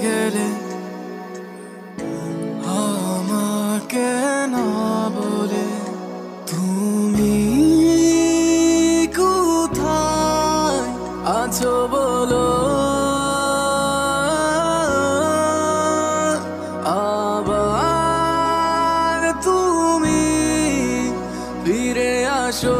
গেলে আমাকে না বলে তুমি কোথায় আছো বলো, আবার তুমি ফিরে আসো।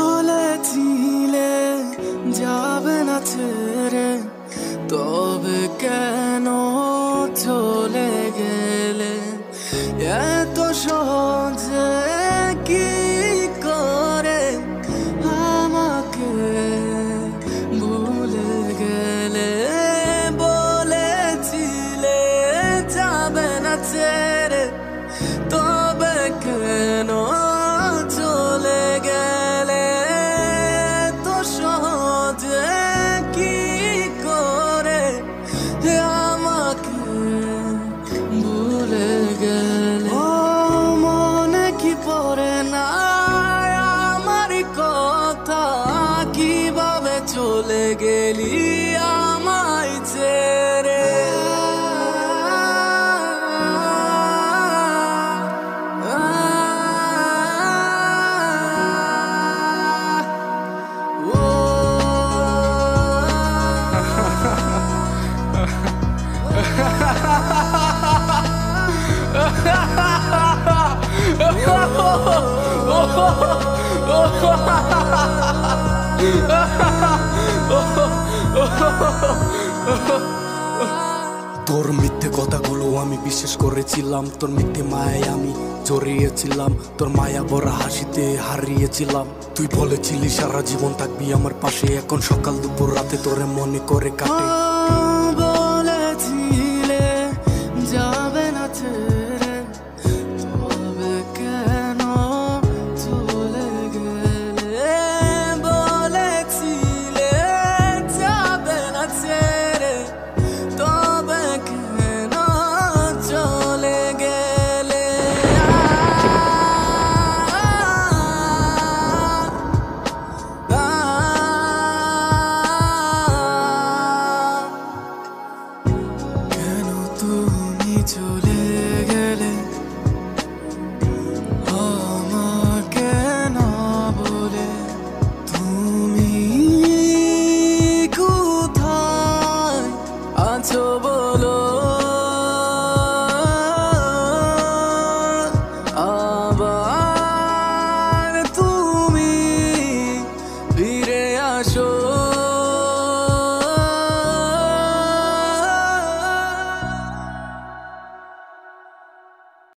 বলেছিলে যাবে না ছেড়ে, তবে কেন চলে গেলে এত সহজে? কি করে আমাকে ভুলে গেলে? বলেছিলে যাবে না ছেড়ে, তবে কেন চলে গেলে তো সহজে? কি করে আমাকে ভুলে গেলে? ও মনে কি পড়ে না আমার কথা? কিভাবে চলে গেলি আমায় ছেড়ে? তোর মিথ্যে কথাগুলো আমি বিশ্বাস করেছিলাম, তোর মিথ্যে মায়ায় আমি জড়িয়েছিলাম, তোর মায়া ভরা হাসিতে হারিয়েছিলাম। তুই বলেছিলি সারা জীবন থাকবি আমার পাশে, এখন সকাল দুপুর রাতে তোরে মনে করে কাটে।